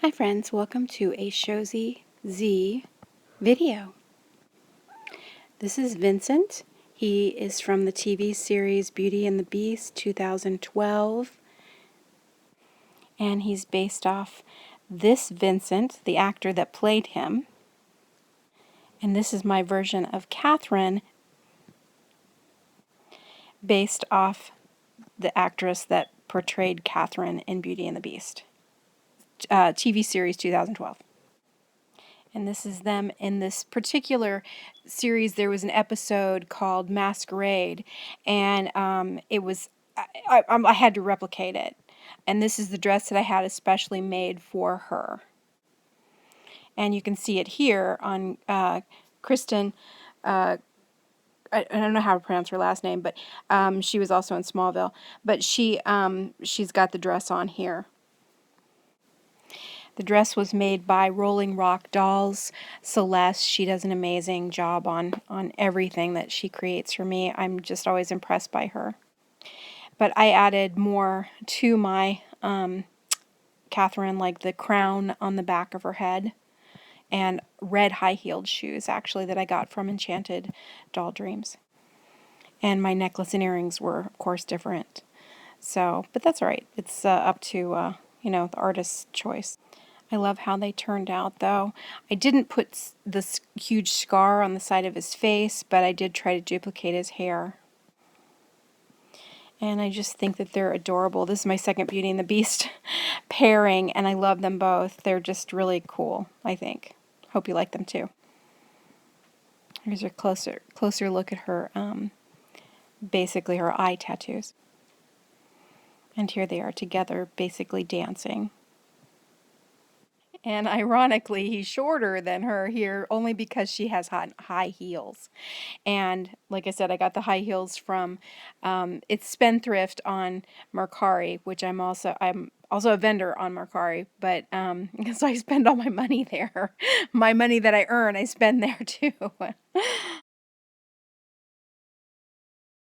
Hi friends, welcome to a Shozy Z video. This is Vincent. He is from the TV series Beauty and the Beast 2012, and he's based off this Vincent, the actor that played him. And this is my version of Catherine based off the actress that portrayed Catherine in Beauty and the Beast TV series 2012. And this is them in this particular series. There was an episode called Masquerade, and I had to replicate it. And this is the dress that I had especially made for her. And you can see it here on Kristen. I don't know how to pronounce her last name, but she was also in Smallville. But she's got the dress on here. The dress was made by Rolling Rock Dolls. Celeste, she does an amazing job on everything that she creates for me. I'm just always impressed by her. But I added more to my Catherine, like the crown on the back of her head, and red high-heeled shoes, actually, that I got from Enchanted Doll Dreams. And my necklace and earrings were, of course, different. So, but that's all right. It's up to, the artist's choice. I love how they turned out, though. I didn't put this huge scar on the side of his face, but I did try to duplicate his hair. And I just think that they're adorable. This is my second Beauty and the Beast pairing, and I love them both. They're just really cool, I think. Hope you like them, too. Here's a closer look at her, basically her eye tattoos. And here they are together, basically dancing. And ironically, he's shorter than her here only because she has high heels. And like I said, I got the high heels from, it's Spendthrift on Mercari, which I'm also a vendor on Mercari, but so I spend all my money there. My money that I earn, I spend there too.